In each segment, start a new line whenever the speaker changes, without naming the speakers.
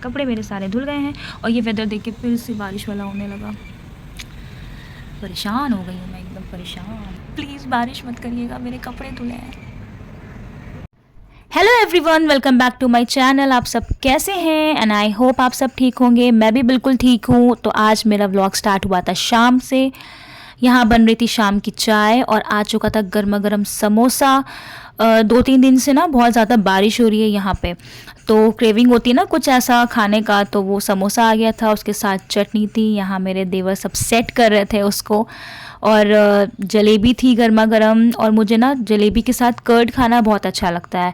कपड़े मेरे सारे धुल गए हैं और ये वेदर देख के फिर से बारिश वाला होने लगा। परेशान हो गई हूँ मैं, एकदम परेशान। प्लीज़ बारिश मत करिएगा, मेरे कपड़े धुले हैं। Hello everyone, welcome back to my channel. आप सब कैसे हैं? एंड आई होप आप सब ठीक होंगे। मैं भी बिल्कुल ठीक हूँ। तो आज मेरा व्लॉग स्टार्ट हुआ था शाम से। यहाँ बन रही थी शाम की चाय और आ चुका था गर्मा गर्म समोसा। 2-3 दिन से ना बहुत ज़्यादा बारिश हो रही है यहाँ पे, तो क्रेविंग होती है ना कुछ ऐसा खाने का, तो वो समोसा आ गया था, उसके साथ चटनी थी। यहाँ मेरे देवर सब सेट कर रहे थे उसको, और जलेबी थी गर्मा गर्म। और मुझे ना जलेबी के साथ कर्ड खाना बहुत अच्छा लगता है,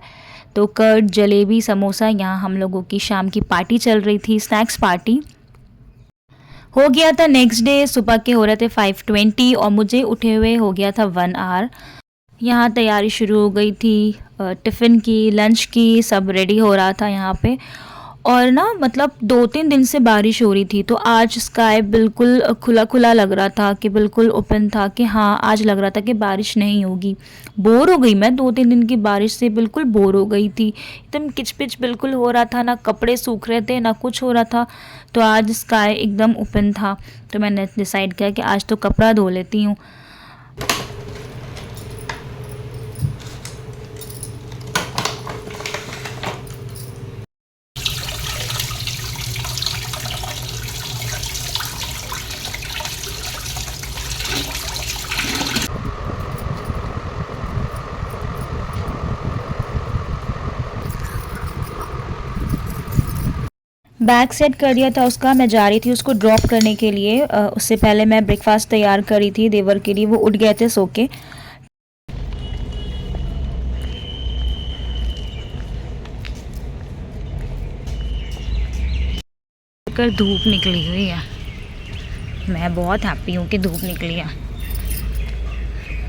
तो कर्ड, जलेबी, समोसा, यहाँ हम लोगों की शाम की पार्टी चल रही थी, स्नैक्स पार्टी हो गया था। नेक्स्ट डे सुबह के हो रहे थे 5:20 और मुझे उठे हुए हो गया था 1 आवर। यहाँ तैयारी शुरू हो गई थी, टिफ़िन की, लंच की, सब रेडी हो रहा था यहाँ पे। और ना मतलब 2-3 दिन से बारिश हो रही थी, तो आज स्काई बिल्कुल खुला खुला लग रहा था, कि बिल्कुल ओपन था, कि हाँ आज लग रहा था कि बारिश नहीं होगी। बोर हो गई मैं 2-3 दिन की बारिश से, बिल्कुल बोर हो गई थी। एकदम किचपिच बिल्कुल हो रहा था, ना कपड़े सूख रहे थे ना कुछ हो रहा था। तो आज स्काई एकदम ओपन था, तो मैंने डिसाइड किया कि आज तो कपड़ा धो लेती हूँ। बैग सेट कर दिया था उसका, मैं जा रही थी उसको ड्रॉप करने के लिए। उससे पहले मैं ब्रेकफास्ट तैयार करी थी देवर के लिए, वो उठ गए थे सो के। कर धूप निकली हुई है, मैं बहुत हैप्पी हूँ कि धूप निकली है,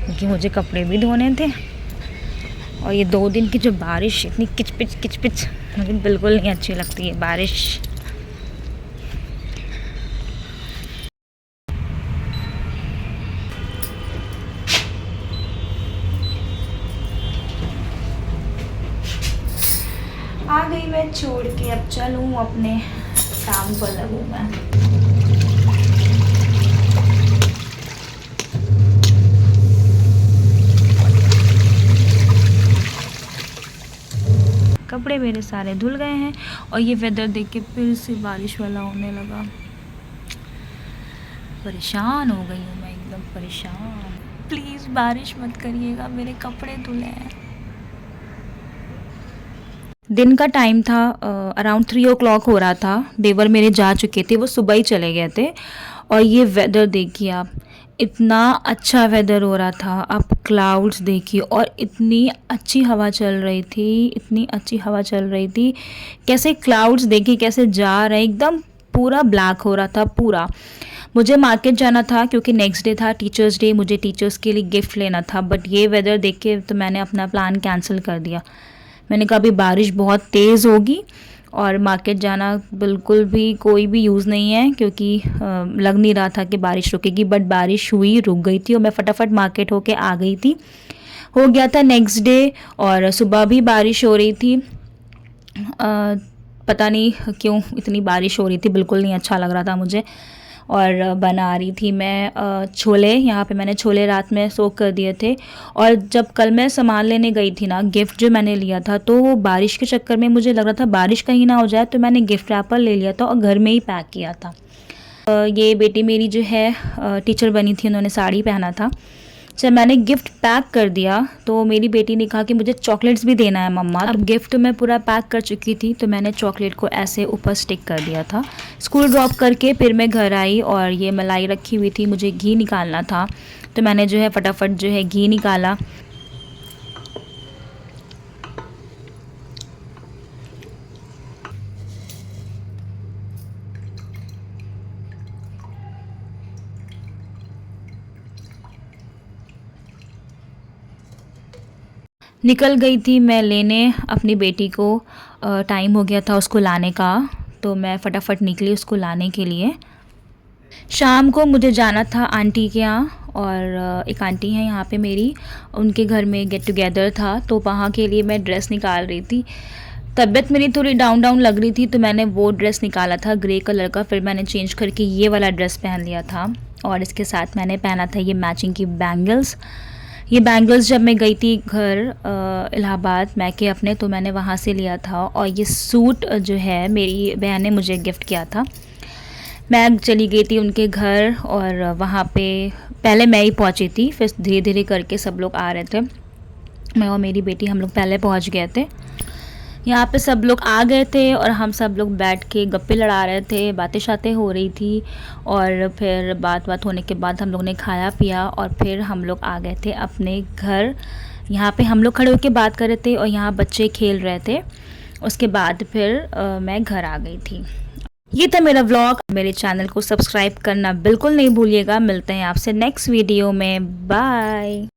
क्योंकि मुझे कपड़े भी धोने थे। और ये 2 दिन की जो बारिश, इतनी किचपिच किचपिच, मुझे बिल्कुल नहीं अच्छी लगती है बारिश। आ गई मैं छोड़ के, अब चलूँ अपने काम पर लगूँ मैं। कपड़े मेरे सारे धुल गए हैं और ये वेदर देख के फिर से बारिश वाला होने लगा। परेशान हो गई हूँ मैं, एकदम परेशान। प्लीज़ बारिश मत करिएगा, मेरे कपड़े धुले हैं। दिन का टाइम था, अराउंड 3 o'clock हो रहा था। देवर मेरे जा चुके थे, वो सुबह ही चले गए थे। और ये वेदर देखिए आप, इतना अच्छा वेदर हो रहा था। आप क्लाउड्स देखिए, और इतनी अच्छी हवा चल रही थी, इतनी अच्छी हवा चल रही थी। कैसे क्लाउड्स देखिए कैसे जा रहे, एकदम पूरा ब्लैक हो रहा था पूरा। मुझे मार्केट जाना था क्योंकि नेक्स्ट डे था टीचर्स डे, मुझे टीचर्स के लिए गिफ्ट लेना था। बट ये वेदर देख के तो मैंने अपना प्लान कैंसिल कर दिया। मैंने कहा अभी बारिश बहुत तेज़ होगी और मार्केट जाना बिल्कुल भी कोई भी यूज़ नहीं है, क्योंकि लग नहीं रहा था कि बारिश रुकेगी। बट बारिश हुई, रुक गई थी और मैं फटाफट मार्केट होके आ गई थी। हो गया था नेक्स्ट डे, और सुबह भी बारिश हो रही थी। पता नहीं क्यों इतनी बारिश हो रही थी, बिल्कुल नहीं अच्छा लग रहा था मुझे। और बना रही थी मैं छोले। यहाँ पे मैंने छोले रात में सोक कर दिए थे। और जब कल मैं सामान लेने गई थी ना, गिफ्ट जो मैंने लिया था, तो वो बारिश के चक्कर में मुझे लग रहा था बारिश कहीं ना हो जाए, तो मैंने गिफ्ट रैपर ले लिया था और घर में ही पैक किया था। ये बेटी मेरी जो है टीचर बनी थी, उन्होंने साड़ी पहना था। जब मैंने गिफ्ट पैक कर दिया तो मेरी बेटी ने कहा कि मुझे चॉकलेट्स भी देना है मम्मा। अब गिफ्ट मैं पूरा पैक कर चुकी थी, तो मैंने चॉकलेट को ऐसे ऊपर स्टिक कर दिया था। स्कूल ड्रॉप करके फिर मैं घर आई और ये मलाई रखी हुई थी, मुझे घी निकालना था, तो मैंने जो है फटाफट जो है घी निकाला। निकल गई थी मैं लेने अपनी बेटी को। टाइम हो गया था उसको लाने का, तो मैं फटाफट निकली उसको लाने के लिए। शाम को मुझे जाना था आंटी के यहाँ, और एक आंटी हैं यहाँ पे मेरी, उनके घर में गेट टुगेदर था, तो वहाँ के लिए मैं ड्रेस निकाल रही थी। तबीयत मेरी थोड़ी डाउन डाउन लग रही थी तो मैंने वो ड्रेस निकाला था ग्रे कलर का, फिर मैंने चेंज करके ये वाला ड्रेस पहन लिया था और इसके साथ मैंने पहना था ये मैचिंग की बैंगल्स। ये बैंगल्स जब मैं गई थी घर इलाहाबाद मैके अपने, तो मैंने वहाँ से लिया था। और ये सूट जो है मेरी बहन ने मुझे गिफ्ट किया था। मैं चली गई थी उनके घर और वहाँ पे पहले मैं ही पहुँची थी, फिर धीरे धीरे करके सब लोग आ रहे थे। मैं और मेरी बेटी हम लोग पहले पहुँच गए थे। यहाँ पे सब लोग आ गए थे और हम सब लोग बैठ के गप्पे लड़ा रहे थे, बातें शातें हो रही थी। और फिर बात होने के बाद हम लोग ने खाया पिया और फिर हम लोग आ गए थे अपने घर। यहाँ पे हम लोग खड़े होकर बात कर रहे थे और यहाँ बच्चे खेल रहे थे। उसके बाद फिर मैं घर आ गई थी। ये था मेरा व्लॉग। मेरे चैनल को सब्सक्राइब करना बिल्कुल नहीं भूलिएगा। मिलते हैं आपसे नेक्स्ट वीडियो में। बाय।